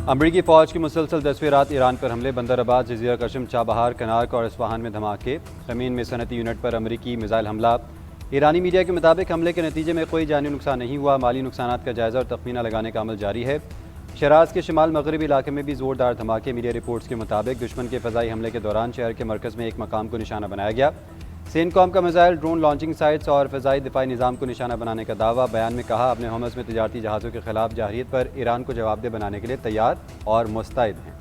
अमरीकी फ़ौज की मुसलसल 10वीं रात ईरान पर हमले, बंदरअबाद, जज़ीरा कशम, चाबहार, कनार्क और इस्फहान में धमाके। ज़मीन में सनती यूनिट पर अमरीकी मिसाइल हमला। ईरानी मीडिया के मुताबिक हमले के नतीजे में कोई जानी नुकसान नहीं हुआ। माली नुकसान का जायज़ा और तखमीना लगाने का अमल जारी है। शराज के शिमाल मगरबी इलाके में भी ज़ोरदार धमाके। मीडिया रिपोर्ट्स के मुताबिक दुश्मन के फ़ज़ाई हमले के दौरान शहर के मरकज़ में एक मकाम को निशाना बनाया गया। सेनकॉम का मिसाइल, ड्रोन लॉन्चिंग साइट्स और फ़ज़ाई दिफाई निज़ाम को निशाना बनाने का दावा। बयान में कहा, अपने होमस में तजारती जहाज़ों के खिलाफ जारहियत पर ईरान को जवाबदेह बनाने के लिए तैयार और मुस्तैद हैं।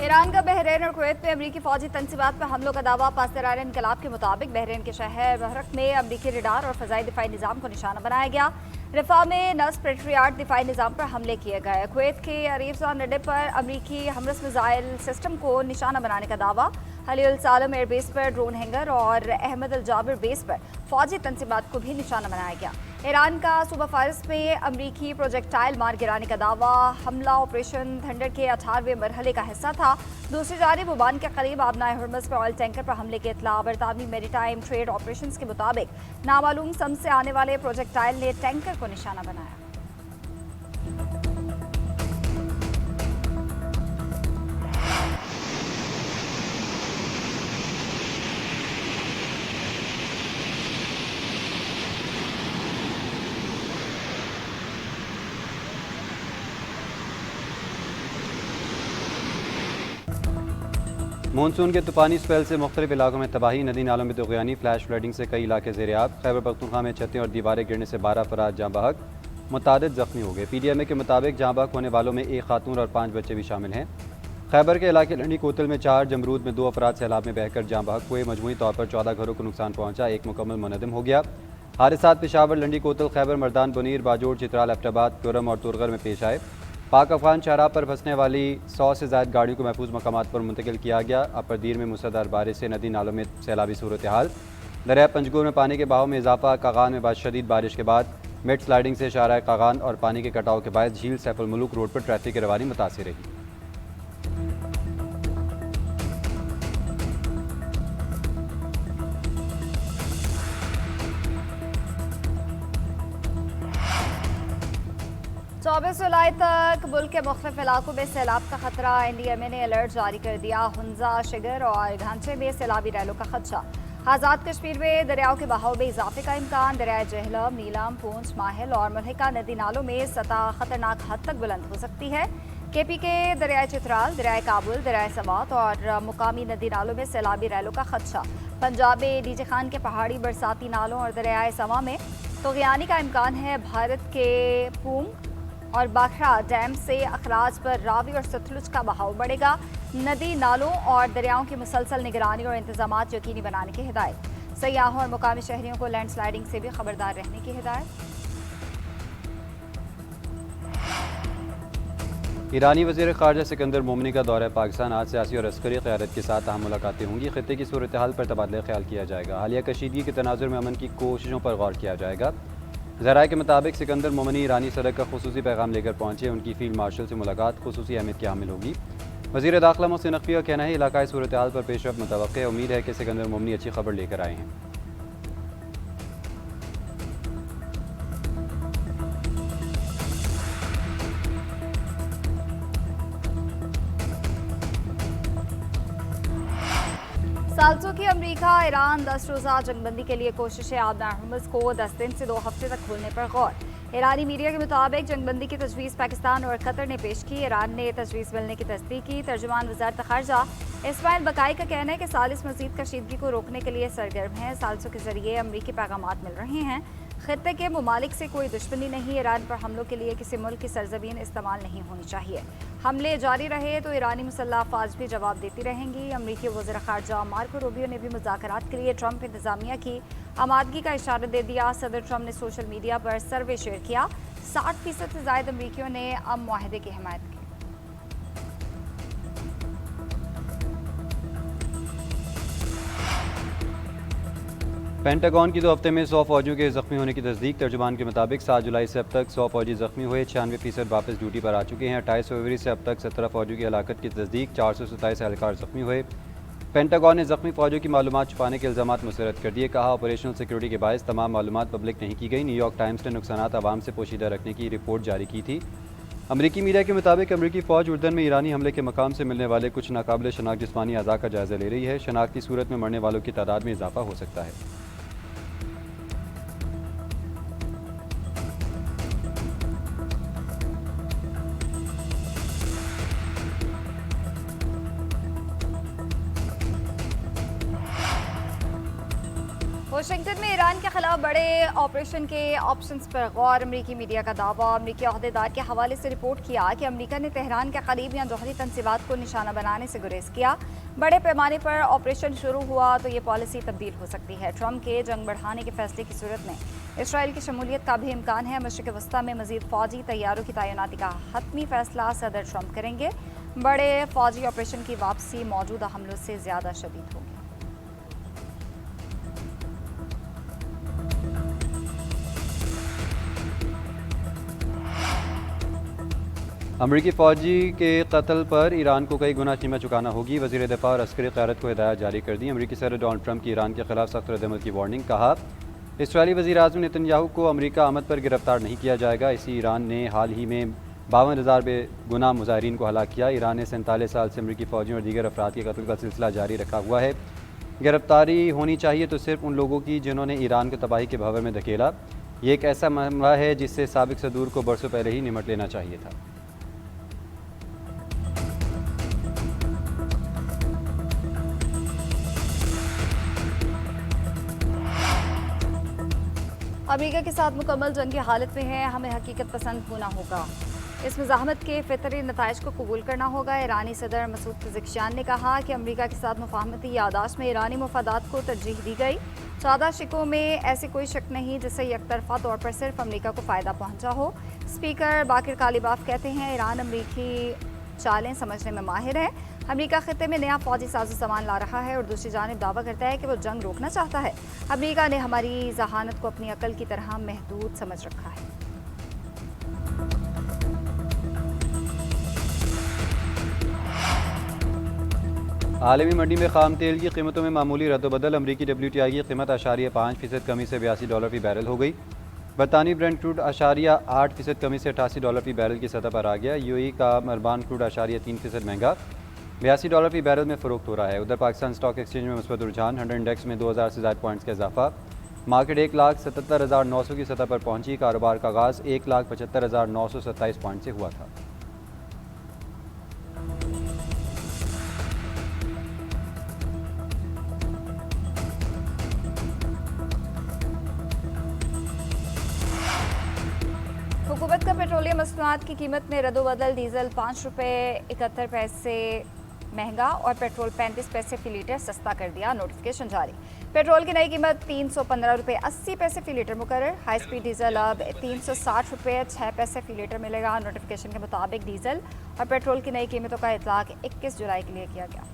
ईरान का बहरीन और कुवैत में अमरीकी फौजी तंसीबात पर हमलों का दावा। पासदारान इनकलाब के मुताबिक बहरीन के शहर बहरक में अमरीकी रडार और फ़ज़ाई दिफाई निज़ाम को निशाना बनाया गया। रफ़ा में नस्ब पेट्रियाट दिफाई निज़ाम पर हमले किए गए। कुवैत के अरीफ़ान अड्डे पर अमरीकी हमरस मिसाइल सिस्टम को निशाना बनाने का दावा। अली अल सालम एयरबेस पर ड्रोन हैंगर और अहमद अल जाबिर बेस पर फौजी तंसीबात को भी निशाना बनाया गया। ईरान का सूबा फारिस में अमरीकी प्रोजेक्टाइल मार गिराने का दावा। हमला ऑपरेशन थंडर के 18वें मरहले का हिस्सा था। दूसरी जानिब ओमान के करीब आबनाए हुर्मस पर ऑयल टैंकर पर हमले की इत्तला। बरतानवी मेरीटाइम ट्रेड ऑपरेशंस के मुताबिक नामालूम सम से आने वाले प्रोजेक्टाइल ने टैंकर को निशाना बनाया। मानसून के तूफानी स्पेल से मुख्तलिफ इलाकों में तबाही। नदी नालों में तुग़यानी, फ्लैश फ्लडिंग से कई इलाके ज़ेर-ए-आब। खैबर पख्तूनख्वा में छतें और दीवारें गिरने से 12 अफराद जाँ बहक, मुतादिद ज़ख्मी हो गए। PDMA के मुताबिक जाँ बहक होने वालों में एक खातून और 5 बच्चे भी शामिल हैं। खैबर के इलाके लंडी कोतल में 4, जमरूद में 2 अफराद सैलाब में बहकर जाँ बहक हुए। मजमूई तौर पर 14 घरों को नुकसान पहुँचा, एक मुकम्मल मुनहदम हो गया। हादसात पेशावर, लंडी कोतल, खैबर, मर्दान, बुनीर, बाजोड़, चित्राल, एबटाबाद, तुरम और तुरगर में पेश आए। पाक अफगान शाहराह पर फंसने वाली 100 से ज़ायद गाड़ियों को महफूज मकामात पर मुंतकिल किया गया। अपरदीर में मूसलाधार बारिश से नदी नालों में सैलाबी सूरत हाल। दरिया पंजगुर में पानी के बहाव में इजाफा। कागान में बाद शदीद बारिश के बाद मिड स्लाइडिंग से शाहराह कागान और पानी के कटाव के बाद झील सैफुल मुलूक रोड पर ट्रैफिक की रवानी मुतासिर रही। चौबीस जुलाई तक मुल्क के मुख्तलिफ इलाकों में सैलाब का खतरा। NDMA ने अलर्ट जारी कर दिया। हुंजा, शिगर और घांचे में सैलाबी रैलों का खदशा। आज़ाद कश्मीर में दरियाओं के बहाव में इजाफे का इम्कान। दरियाए जहलम, नीलम, पूंछ, माहिल और मलहिका नदी नालों में सतह खतरनाक हद तक बुलंद हो सकती है। KP के दरियाए चित्राल, दरियाए काबुल, दरियाए समात और मुकामी नदी नालों में सैलाबी रैलों का खदशा। पंजाब में डीजे खान के पहाड़ी बरसाती नालों और दरियाए समा में तुग़यानी का इम्कान है। भारत के पूंग और बाखरा डैम से अखराज पर रावी और सतलुज का बहाव बढ़ेगा। नदी नालों और दरियाओं की मुसलसल निगरानी और इंतजामात यकीनी बनाने की हिदायत। सयाहों और मुकामी शहरियों को लैंडस्लाइडिंग से भी खबरदार रहने की हिदायत। ईरानी वज़ीर ख़ारजा सिकंदर मोमनी का दौरा पाकिस्तान आज सियासी और अस्करी क़यादत के साथ अहम मुलाकातें होंगी। ख़ित्ते की सूरत हाल पर तबादला ख्याल किया जाएगा। हालिया कशीदगी के तनाजुर में अमन की कोशिशों पर गौर किया जाएगा। ज़राए के मुताबिक सिकंदर मोमनी ईरानी सदर का खुसूसी पैगाम लेकर पहुँचे। उनकी फील्ड मार्शल से मुलाकात खुसूसी अहमियत की हामिल होगी। वज़ीर दाखिला मोहसिन नकवी का कहना है, इलाकाई सूरत हाल पर पेशरफ्त मुतवक्किल है। उम्मीद है कि सिकंदर मोमनी अच्छी खबर लेकर आए हैं। सालसों की अमरीका ईरान 10 रोज़ा जंगबंदी के लिए कोशिशें। आबनाए हुर्मुज़ को 10 दिन से 2 हफ्ते तक खोलने पर गौर। ईरानी मीडिया के मुताबिक जंगबंदी की तजवीज़ पाकिस्तान और कतर ने पेश की। ईरान ने तजवीज़ मिलने की तस्दीक की। तर्जुमान वज़ारत ख़ारजा इस्माइल बकाई का कहना है कि सालिस मज़ीद कशीदगी को रोकने के लिए सरगर्म है। सालसों के जरिए अमरीकी पैगामात मिल रहे हैं। खित्ते के ममालिक से कोई दुश्मनी नहीं। ईरान पर हमलों के लिए किसी मुल्क की सरजमीन इस्तेमाल नहीं होनी चाहिए। हमले जारी रहे तो ईरानी मुसल्लह अफ़वाज भी जवाब देती रहेंगी। अमरीकी वज़ीर ख़ारजा मार्को रूबियो ने भी मुज़ाकरात के लिए ट्रंप इंतज़ामिया की आमादगी का इशारा दे दिया। सदर ट्रंप ने सोशल मीडिया पर सर्वे शेयर किया। 60% से ज़ायद अमरीकियों ने अमन मुआहदे की हिमायत की। पेंटागन की 2 हफ्ते में 100 फौजियों के जख्मी होने की तस्दीक। तर्जुमान के मुताबिक 7 जुलाई से अब तक 100 फौजी जख्मी हुए। 96% वापस ड्यूटी पर आ चुके हैं। 28 फरवरी से अब तक 17 फौजियों की हलाकत की तस्दीक। 427 एहलकार जख्मी हुए। पेंटागन ने जख्मी फौजियों की मालूमात छुपाने के इल्ज़ाम मुस्तरद कर दिए। कहा, ऑपरेशनल सिक्योरिटी के बायस तमाम मालूमात पब्लिक नहीं की गई। न्यूयॉर्क टाइम्स ने नुकसानात आवाम से पोशीदा रखने की रिपोर्ट जारी की थी। अमरीकी मीडिया के मुताबिक अमरीकी फ़ौज उर्दन में ईरानी हमले के मकाम से मिलने वाले कुछ नाकाबिल शनाख्त जिस्मानी अज़ा का जायज़ा ले रही है। शनाख्त की सूरत में मरने वालों की तादाद में इजाफा हो सकता है। वाशिंगटन में ईरान के खिलाफ बड़े ऑपरेशन के ऑप्शंस पर गौर। अमरीकी मीडिया का दावा। अमरीकी अहदेदार के हवाले से रिपोर्ट किया कि अमरीका ने तेहरान के करीब या जौहरी तनसीबात को निशाना बनाने से गुरेज किया। बड़े पैमाने पर ऑपरेशन शुरू हुआ तो ये पॉलिसी तब्दील हो सकती है। ट्रंप के जंग बढ़ाने के फैसले की सूरत में इसराइल की शमूलियत का भी इम्कान है। मशरिक़ वस्ता में मजीद फौजी तैयारों की तैनाती का हतमी फैसला सदर ट्रंप करेंगे। बड़े फौजी ऑपरेशन की वापसी मौजूदा हमलों से ज़्यादा शदीद होगी। अमरीकी फ़ौजी के कत्ल पर ईरान को कई गुना कीमत चुकाना होगी। वज़ीर दिफ़ा और अस्करी क़यादत को हिदायत जारी कर दी। अमरीकी सदर डोनाल्ड ट्रंप की ईरान के खिलाफ सख्त रद्दअमल की वार्निंग। कहा, इसराइली वज़ीर आज़म नेतन्याहू को अमरीका आमद पर गिरफ्तार नहीं किया जाएगा। इसी ईरान ने हाल ही में 52,000 बेगुनाह मुजाहिरीन को हलाक किया। ईरान ने 47 साल से अमरीकी फ़ौजियों और दीगर अफराद के कत्ल का सिलसिला जारी रखा हुआ है। गिरफ्तारी होनी चाहिए तो सिर्फ उन लोगों की जिन्होंने ईरान को तबाही के भंवर में धकेला। ये एक ऐसा मामला है जिससे साबिक सदूर को बरसों पहले ही निमट लेना चाहिए था। अमेरिका के साथ मुकम्मल जंग की हालत में है। हमें हकीकत पसंद होना होगा। इस मुज़ाहमत के फितरी नताइज को कबूल करना होगा। ईरानी सदर मसूद पज़ेश्कियान ने कहा कि अमेरिका के साथ मुफाहमती यादाश्त में ईरानी मफादात को तरजीह दी गई। 14 शिकों में ऐसी कोई शक नहीं जिससे यकतरफा तौर पर सिर्फ अमेरिका को फ़ायदा पहुँचा हो। स्पीकर बाकिर कालिबाफ कहते हैं, ईरान अमरीकी चालें समझने में माहिर है। अमेरिका खित्ते में नया फौजी साजो सामान ला रहा है और दूसरी जानिब दावा करता है कि वो जंग रोकना चाहता है। अमेरिका ने हमारी जहानत को अपनी अकल की तरह महदूद समझ रखा है। आलमी मंडी में खाम तेल की कीमतों में मामूली रद्दबदल। अमरीकी WTI की कीमत 5% कमी से $82 फी बैरल हो गई। बरतानी ब्रेंट क्रूड 8% कमी से $88 फी बैरल की सतह पर आ गया। UAE का मरबान क्रूड 3% महंगा $82 फी बैरल में फ़रोख्त हो रहा है। उधर पाकिस्तान स्टॉक एक्सचेंज में मुस्बत रुझान। 100 इंडेक्स में 2000 से ज़ायद पॉइंट्स का इजाफा। मार्केट 1,77,900 की सतह पर पहुंची। कारोबार का आगाज़ 1,75,927 पॉइंट से हुआ था। हुकूमत का पेट्रोलियम मसनूआत की कीमत में रद्दोबदल। डीजल ₹5.71 महंगा और पेट्रोल 35 पैसे फी लीटर सस्ता कर दिया। नोटिफिकेशन जारी। पेट्रोल की नई कीमत ₹315.80 फी लीटर मुकर्रर। हाई स्पीड डीजल अब ₹360.06 फी लीटर मिलेगा। नोटिफिकेशन के मुताबिक डीजल और पेट्रोल की नई कीमतों का इतलाक 21 जुलाई के लिए किया गया।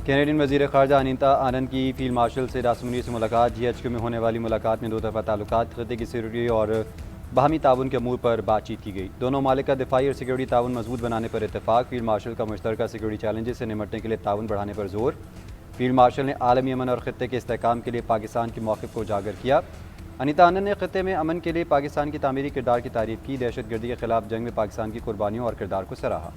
कैनेडियन वज़ीर ख़ारजा अनीता आनंद की फील्ड मार्शल से रासमुनीर से मुलाकात। GHQ में होने वाली मुलाकात में दो तरफ़ा ताल्लुकात, खित्ते की सिक्योरिटी और बाहमी ताउन के अमूर पर बातचीत की गई। दोनों मालिक का दिफाई और सिक्योरिटी ताउन मजबूत बनाने पर इत्तेफाक। फील्ड मार्शल का मुश्तरका सिक्योरिटी चैलेंजेस से निमटने के लिए ताउन बढ़ाने पर जोर। फील्ड मार्शल ने आलमी अमन और खित्ते के इस्तेहकाम के लिए पाकिस्तान के मौक़िफ़ को उजागर किया। अनीता आनंद ने खित्ते में अमन के लिए पाकिस्तान की तामीरी किरदार की तारीफ़ की। दहशतगर्दी के खिलाफ जंग में पाकिस्तान की कुर्बानियों और किरदार को सराहा।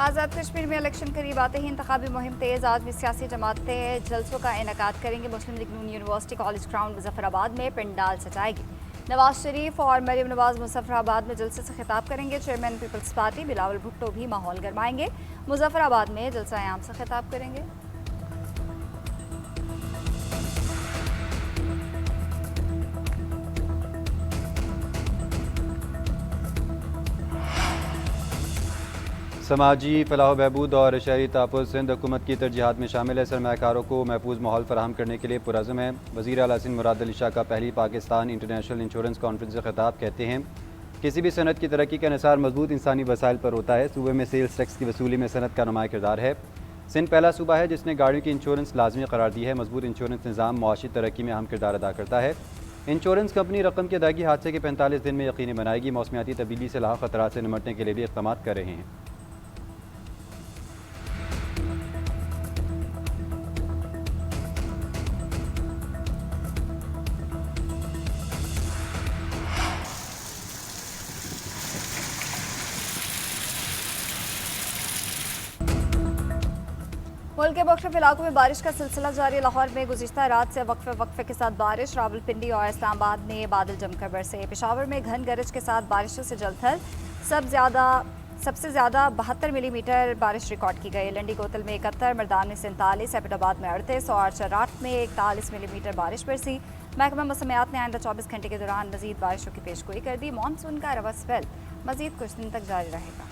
आज़ाद कश्मीर में इलेक्शन करीब आते ही इंतखाबी मुहिम तेज़। आज भी सियासी जमातें जलसों का इनेकाद करेंगे। मुस्लिम लीग नून यूनिवर्सिटी कॉलेज ग्राउंड मुजफ्फराबाद में पंडाल सजाएगी। नवाज शरीफ और मरीम नवाज मुजफ्फराबाद में जलसे से खिताब करेंगे। चेयरमैन पीपल्स पार्टी बिलावल भुट्टो भी माहौल गरमाएंगे। मुजफ्फराबाद में जलसा आम से खिताब करेंगे। समाजी फलाह बहबूद और शहरी तहफ़्फ़ुज़ सिंध हुकूमत की तरजीहात में शामिल है। सरमायाकारों को महफूज माहौल फराहम करने के लिए पुरज़्म है। वज़ीर आला सिंध मुराद अली शाह का पहली पाकिस्तान इंटरनेशनल इंश्योरेंस कॉन्फ्रेंस से खिताब। कहते हैं, किसी भी सनत की तरक्की का निसार मजबूत इंसानी वसाइल पर होता है। सूबे में सेल्स टैक्स की वसूली में सनत का नुमाया किरदार है। सिंध पहला सूबा है जिसने गाड़ियों की इंश्योरेंस लाजमी करार दी है। मजबूत इंश्योरेंस निज़ाम मुआशी तरक्की में अहम किरदार अदा करता है। इंश्योरेंस कंपनी रकम की अदायगी हादसे के 45 दिन में यकीनी बनाएगी। मौसमियाती तब्दीली से लाख खतरा से निमटने के लिए भी इक़दाम कर रहे हैं। मुल्क के मुख्तलिफ इलाकों में बारिश का सिलसिला जारी। लाहौर में गुज़िश्ता रात से वक्फे के साथ बारिश। रावलपिंडी और इस्लामाबाद में बादल जमकर बरसे। पेशावर में घन गरज के साथ बारिशों से जलथल। सबसे ज़्यादा 72 मिलीमीटर बारिश रिकॉर्ड की गई। लंडी कोतल में 71, मरदान में 47, एबटाबाद में 38 और चराट में 41 मिलीमीटर बारिश बरसी। महकमा मौसमियात ने आइंदा 24 घंटे के दौरान मजीद बारिशों की पेशगोई कर दी। मानसून का रवा स्पेल मजीद कुछ दिन तक जारी रहेगा।